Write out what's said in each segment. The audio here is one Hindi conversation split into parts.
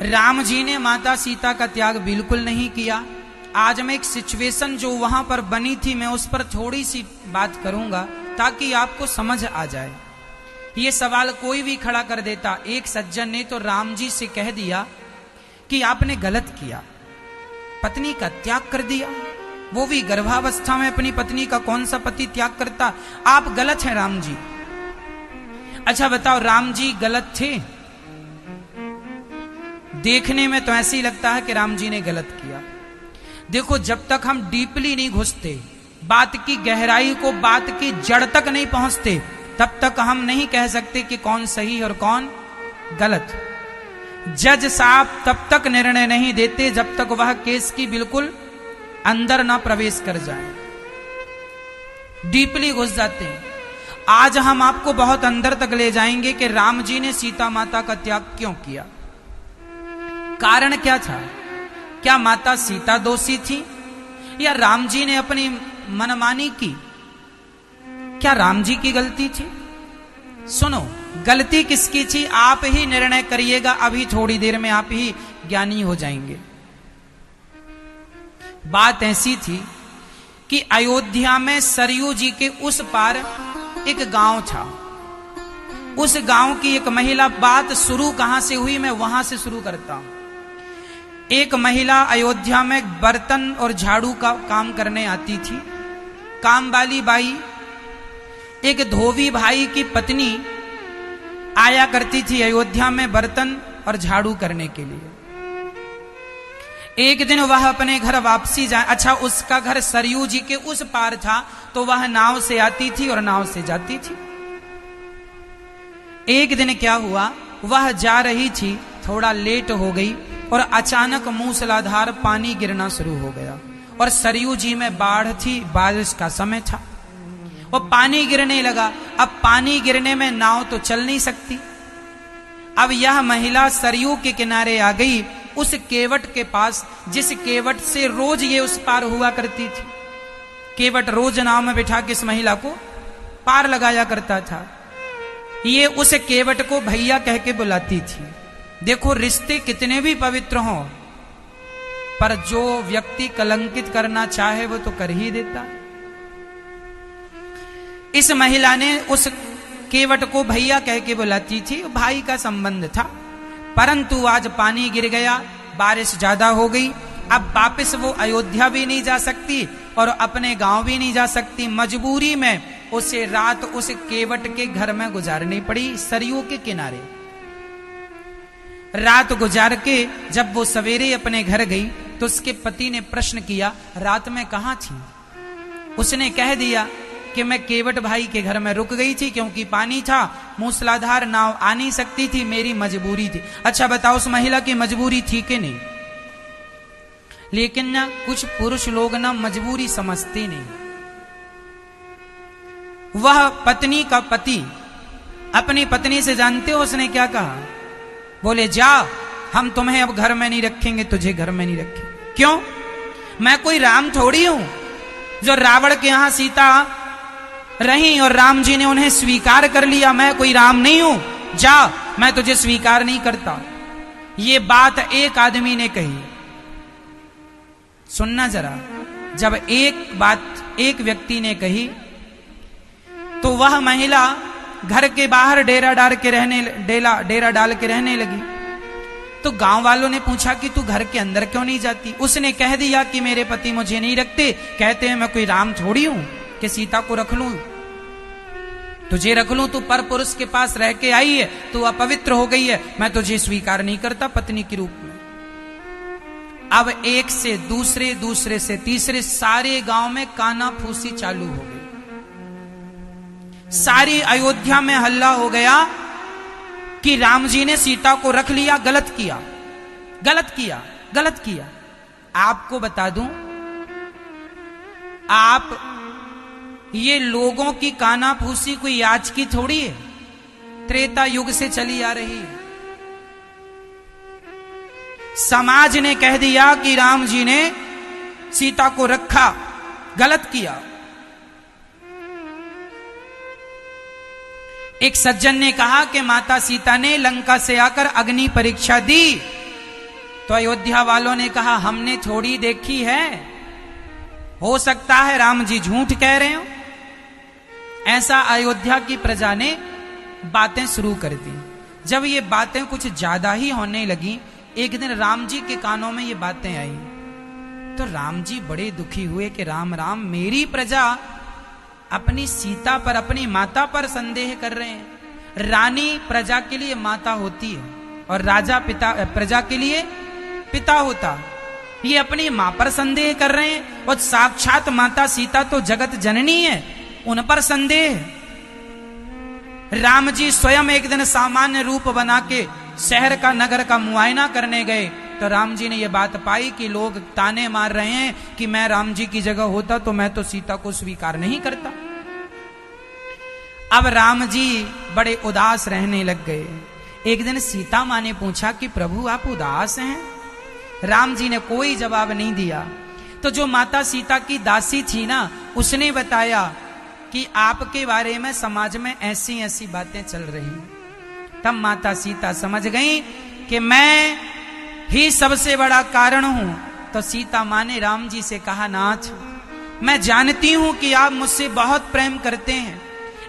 राम जी ने माता सीता का त्याग बिल्कुल नहीं किया। आज मैं एक सिचुएशन जो वहां पर बनी थी, मैं उस पर थोड़ी सी बात करूंगा ताकि आपको समझ आ जाए। ये सवाल कोई भी खड़ा कर देता। एक सज्जन ने तो राम जी से कह दिया कि आपने गलत किया, पत्नी का त्याग कर दिया, वो भी गर्भावस्था में अपनी पत्नी का कौन सा पति त्याग करता, आप गलत हैं राम जी। अच्छा बताओ, राम जी गलत थे? देखने में तो ऐसे ही लगता है कि राम जी ने गलत किया। देखो, जब तक हम डीपली नहीं घुसते, बात की गहराई को, बात की जड़ तक नहीं पहुंचते, तब तक हम नहीं कह सकते कि कौन सही और कौन गलत। जज साहब तब तक निर्णय नहीं देते जब तक वह केस की बिल्कुल अंदर ना प्रवेश कर जाए। डीपली घुस जाते हैं। आज हम आपको बहुत अंदर तक ले जाएंगे कि राम जी ने सीता माता का त्याग क्यों किया, कारण क्या था। क्या माता सीता दोषी थी या राम जी ने अपनी मनमानी की? क्या राम जी की गलती थी? सुनो, गलती किसकी थी आप ही निर्णय करिएगा। अभी थोड़ी देर में आप ही ज्ञानी हो जाएंगे। बात ऐसी थी कि अयोध्या में सरयू जी के उस पार एक गांव था। उस गांव की एक महिला, बात शुरू कहां से हुई मैं वहां से शुरू करता हूं। एक महिला अयोध्या में बर्तन और झाड़ू का काम करने आती थी। काम वाली बाई एक धोबी भाई की पत्नी आया करती थी अयोध्या में बर्तन और झाड़ू करने के लिए। एक दिन वह अपने घर वापसी जाए, अच्छा उसका घर सरयू जी के उस पार था, तो वह नाव से आती थी और नाव से जाती थी। एक दिन क्या हुआ, वह जा रही थी, थोड़ा लेट हो गई और अचानक मूसलाधार पानी गिरना शुरू हो गया। और सरयू जी में बाढ़ थी, बारिश का समय था, और पानी गिरने लगा। अब पानी गिरने में नाव तो चल नहीं सकती। अब यह महिला सरयू के किनारे आ गई, उस केवट के पास, जिस केवट से रोज ये उस पार हुआ करती थी। केवट रोज नाव में बिठा के इस महिला को पार लगाया करता था। ये उस केवट को भैया कह के बुलाती थी। देखो, रिश्ते कितने भी पवित्र हों, पर जो व्यक्ति कलंकित करना चाहे वो तो कर ही देता। इस महिला ने उस केवट को भैया कह के बुलाती थी, भाई का संबंध था। परंतु आज पानी गिर गया, बारिश ज्यादा हो गई। अब वापस वो अयोध्या भी नहीं जा सकती और अपने गांव भी नहीं जा सकती। मजबूरी में उसे रात उस केवट के घर में गुजारनी पड़ी, सरयू के किनारे। रात गुजार के जब वो सवेरे अपने घर गई तो उसके पति ने प्रश्न किया, रात में कहां थी? उसने कह दिया कि मैं केवट भाई के घर में रुक गई थी, क्योंकि पानी था, मूसलाधार नाव आ नहीं सकती थी, मेरी मजबूरी थी। अच्छा बताओ, उस महिला की मजबूरी थी कि नहीं? लेकिन ना कुछ पुरुष लोग ना मजबूरी समझते नहीं। वह पत्नी का पति अपनी पत्नी से, जानते हो उसने क्या कहा? बोले, जा, हम तुम्हें अब घर में नहीं रखेंगे, तुझे घर में नहीं रखेंगे। क्यों? मैं कोई राम थोड़ी हूं जो रावण के यहां सीता रही और राम जी ने उन्हें स्वीकार कर लिया। मैं कोई राम नहीं हूं, जा, मैं तुझे स्वीकार नहीं करता। ये बात एक आदमी ने कही। सुनना जरा, जब एक बात एक व्यक्ति ने कही तो वह महिला घर के बाहर डेरा डाल के रहने लगी। तो गांव वालों ने पूछा कि तू घर के अंदर क्यों नहीं जाती? उसने कह दिया कि मेरे पति मुझे नहीं रखते, कहते हैं मैं कोई राम थोड़ी हूं कि सीता को रख लूं, तुझे रख लूं, तू पर पुरुष के पास रह के आई है, तू अपवित्र हो गई है, मैं तुझे स्वीकार नहीं करता पत्नी के रूप में। अब एक से दूसरे, दूसरे से तीसरे, सारे गांव में काना फूसी चालू हो गई। सारी अयोध्या में हल्ला हो गया कि राम जी ने सीता को रख लिया, गलत किया, गलत किया, गलत किया। आपको बता दूं, आप ये लोगों की कानाफूसी कोई आज की थोड़ी है, त्रेता युग से चली आ रही है। समाज ने कह दिया कि राम जी ने सीता को रखा, गलत किया। एक सज्जन ने कहा कि माता सीता ने लंका से आकर अग्नि परीक्षा दी, तो अयोध्या वालों ने कहा हमने थोड़ी देखी है, हो सकता है राम जी झूठ कह रहे हो। ऐसा अयोध्या की प्रजा ने बातें शुरू कर दी। जब ये बातें कुछ ज्यादा ही होने लगी, एक दिन राम जी के कानों में ये बातें आई, तो राम जी बड़े दुखी हुए कि राम राम, मेरी प्रजा अपनी सीता पर, अपनी माता पर संदेह कर रहे हैं। रानी प्रजा के लिए माता होती है और राजा पिता, प्रजा के लिए पिता होता। ये अपनी मां पर संदेह कर रहे हैं और साक्षात माता सीता तो जगत जननी है, उन पर संदेह। राम जी स्वयं एक दिन सामान्य रूप बना के शहर का, नगर का मुआयना करने गए, तो राम जी ने यह बात पाई कि लोग ताने मार रहे हैं कि मैं राम जी की जगह होता तो मैं तो सीता को स्वीकार नहीं करता। अब राम जी बड़े उदास रहने लग गए। एक दिन सीता मां ने पूछा कि प्रभु आप उदास हैं? राम जी ने कोई जवाब नहीं दिया। तो जो माता सीता की दासी थी ना, उसने बताया कि आपके बारे में समाज में ऐसी ऐसी बातें चल रही। तब माता सीता समझ गई कि मैं ही सबसे बड़ा कारण हूं। तो सीता मां ने राम जी से कहा, नाथ मैं जानती हूं कि आप मुझसे बहुत प्रेम करते हैं।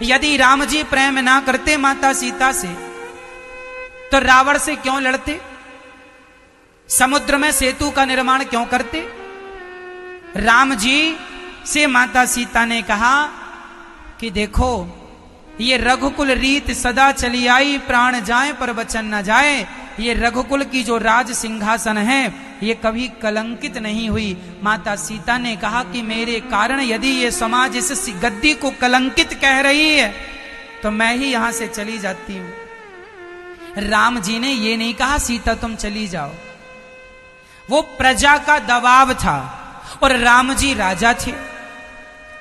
यदि राम जी प्रेम ना करते माता सीता से तो रावण से क्यों लड़ते, समुद्र में सेतु का निर्माण क्यों करते। राम जी से माता सीता ने कहा कि देखो ये रघुकुल रीत सदा चली आई, प्राण जाए पर वचन न जाए। ये रघुकुल की जो राज सिंहासन है ये कभी कलंकित नहीं हुई। माता सीता ने कहा कि मेरे कारण यदि ये समाज इस गद्दी को कलंकित कह रही है तो मैं ही यहां से चली जाती हूं। राम जी ने ये नहीं कहा सीता तुम चली जाओ, वो प्रजा का दबाव था और राम जी राजा थे।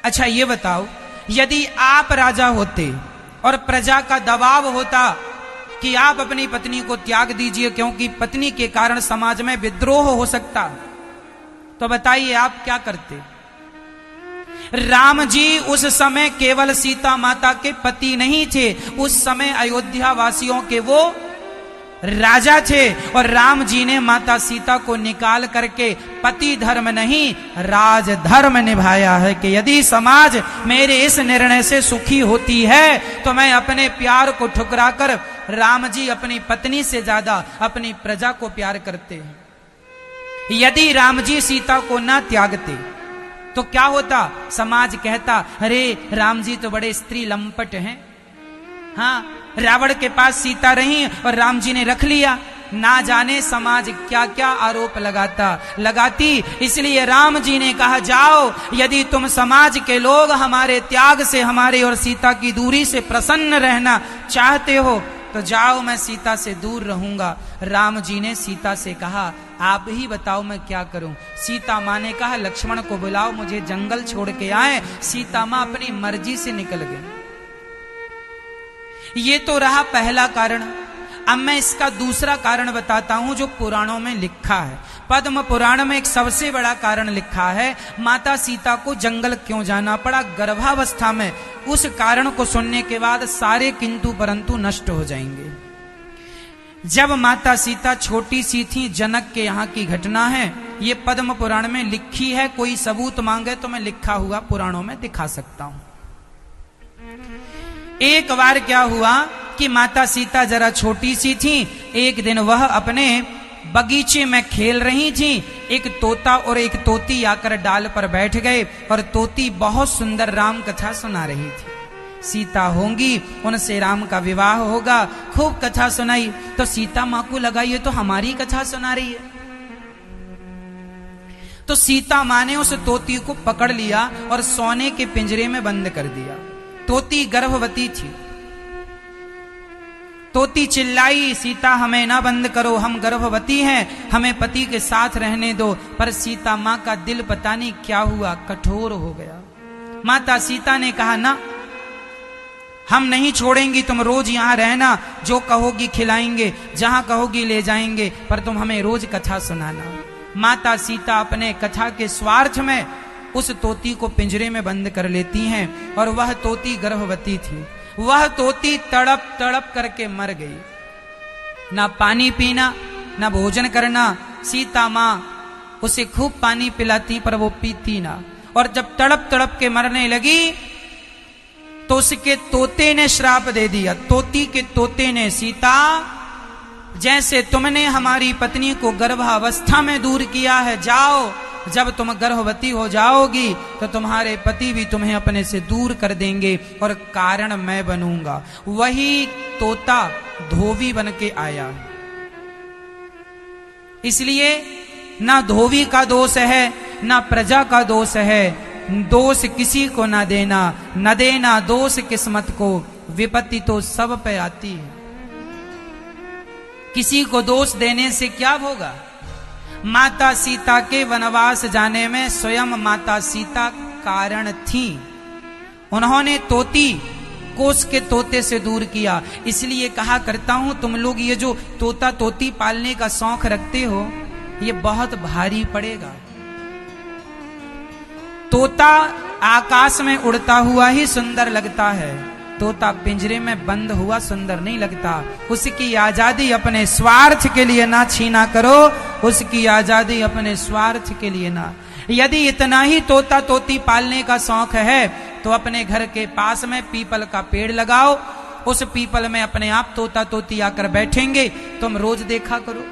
अच्छा ये बताओ, यदि आप राजा होते और प्रजा का दबाव होता कि आप अपनी पत्नी को त्याग दीजिए क्योंकि पत्नी के कारण समाज में विद्रोह हो सकता, तो बताइए आप क्या करते। राम जी उस समय केवल सीता माता के पति नहीं थे, उस समय अयोध्या वासियों के वो राजा थे। और राम जी ने माता सीता को निकाल करके पति धर्म नहीं राज धर्म निभाया है कि यदि समाज मेरे इस निर्णय से सुखी होती है तो मैं अपने प्यार को ठुकराकर, राम जी अपनी पत्नी से ज्यादा अपनी प्रजा को प्यार करते हैं। यदि राम जी सीता को ना त्यागते तो क्या होता, समाज कहता अरे राम जी तो बड़े स्त्री लंपट हैं। हाँ, रावण के पास सीता रही और राम जी ने रख लिया, ना जाने समाज क्या क्या आरोप लगाती। इसलिए राम जी ने कहा जाओ, यदि तुम समाज के लोग हमारे त्याग से, हमारे और सीता की दूरी से प्रसन्न रहना चाहते हो तो जाओ, मैं सीता से दूर रहूंगा। राम जी ने सीता से कहा आप ही बताओ मैं क्या करूं। सीता मां ने कहा लक्ष्मण को बुलाओ, मुझे जंगल छोड़ के आए। सीता मां अपनी मर्जी से निकल गई। ये तो रहा पहला कारण। अब मैं इसका दूसरा कारण बताता हूं जो पुराणों में लिखा है। पद्म पुराण में एक सबसे बड़ा कारण लिखा है, माता सीता को जंगल क्यों जाना पड़ा गर्भावस्था में। उस कारण को सुनने के बाद सारे किंतु परंतु नष्ट हो जाएंगे। जब माता सीता छोटी सी थी, जनक के यहाँ की घटना है, ये पद्म पुराण में लिखी है। कोई सबूत मांगे तो मैं लिखा हुआ पुराणों में दिखा सकता हूं। एक बार क्या हुआ कि माता सीता जरा छोटी सी थी। एक दिन वह अपने बगीचे में खेल रही थी। एक तोता और एक तोती आकर डाल पर बैठ गए और तोती बहुत सुंदर राम कथा सुना रही थी। सीता होंगी, उनसे राम का विवाह होगा, खूब कथा सुनाई। तो सीता मां को लगा ये तो हमारी कथा सुना रही है। तो सीता मां ने उस तोती को पकड़ लिया और सोने के पिंजरे में बंद कर दिया। तोती गर्भवती थी। तोती चिल्लाई सीता हमें ना बंद करो, हम गर्भवती हैं, हमें पति के साथ रहने दो। पर सीता मां का दिल पता नहीं क्या हुआ, कठोर हो गया। माता सीता ने कहा ना, हम नहीं छोड़ेंगी, तुम रोज यहां रहना, जो कहोगी खिलाएंगे, जहां कहोगी ले जाएंगे, पर तुम हमें रोज कथा सुनाना। माता सीता अपने कथा के स्वार्थ में उस तोती को पिंजरे में बंद कर लेती हैं और वह तोती गर्भवती थी। वह तोती तड़प तड़प करके मर गई। ना पानी पीना, ना भोजन करना, सीता माँ उसे खूब पानी पिलाती पर वो पीती ना, और जब तड़प तड़प के मरने लगी तो उसके तोते ने श्राप दे दिया। तोती के तोते ने, सीता जैसे तुमने हमारी पत्नी को गर्भावस्था में दूर किया है, जाओ जब तुम गर्भवती हो जाओगी तो तुम्हारे पति भी तुम्हें अपने से दूर कर देंगे और कारण मैं बनूंगा। वही तोता धोबी बन के आया। इसलिए ना धोबी का दोष है ना प्रजा का दोष है, दोष किसी को ना देना, न देना दोष किस्मत को, विपत्ति तो सब पे आती है। किसी को दोष देने से क्या होगा? माता सीता के वनवास जाने में स्वयं माता सीता कारण थी। उन्होंने तोती को उसके तोते से दूर किया। इसलिए कहा करता हूं, तुम लोग ये जो तोता तोती पालने का शौक रखते हो, ये बहुत भारी पड़ेगा। तोता आकाश में उड़ता हुआ ही सुंदर लगता है, तोता पिंजरे में बंद हुआ सुंदर नहीं लगता। उसकी आजादी अपने स्वार्थ के लिए ना छीना करो, उसकी आजादी अपने स्वार्थ के लिए ना। यदि इतना ही तोता तोती पालने का शौक है तो अपने घर के पास में पीपल का पेड़ लगाओ, उस पीपल में अपने आप तोता तोती आकर बैठेंगे, तुम रोज देखा करो।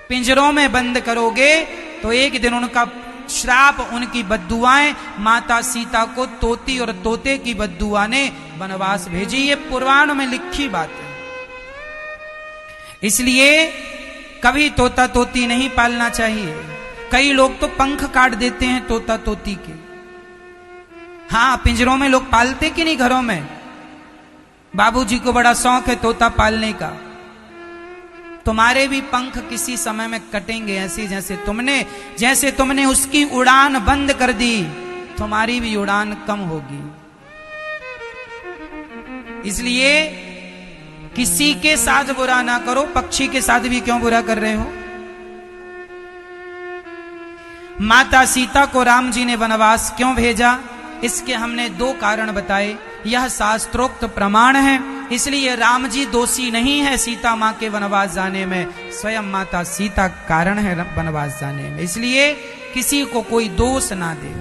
पिंजरों में बंद करोगे तो एक दिन उनका श्राप, उनकी बद्दुआएं माता सीता को तोती और तोते की बद्दुआ ने वनवास भेजी। ये पुराण में लिखी बात है। इसलिए कभी तोता तोती नहीं पालना चाहिए। कई लोग तो पंख काट देते हैं तोता तोती के। हाँ, पिंजरों में लोग पालते कि नहीं घरों में? बाबूजी को बड़ा शौक है तोता पालने का। तुम्हारे भी पंख किसी समय में कटेंगे, ऐसे जैसे तुमने उसकी उड़ान बंद कर दी, तुम्हारी भी उड़ान कम होगी। इसलिए किसी के साथ बुरा ना करो। पक्षी के साथ भी क्यों बुरा कर रहे हो? माता सीता को राम जी ने वनवास क्यों भेजा, इसके हमने 2 कारण बताए। यह शास्त्रोक्त प्रमाण है। इसलिए राम जी दोषी नहीं है सीता मां के वनवास जाने में, स्वयं माता सीता कारण है वनवास जाने में। इसलिए किसी को कोई दोष ना दे।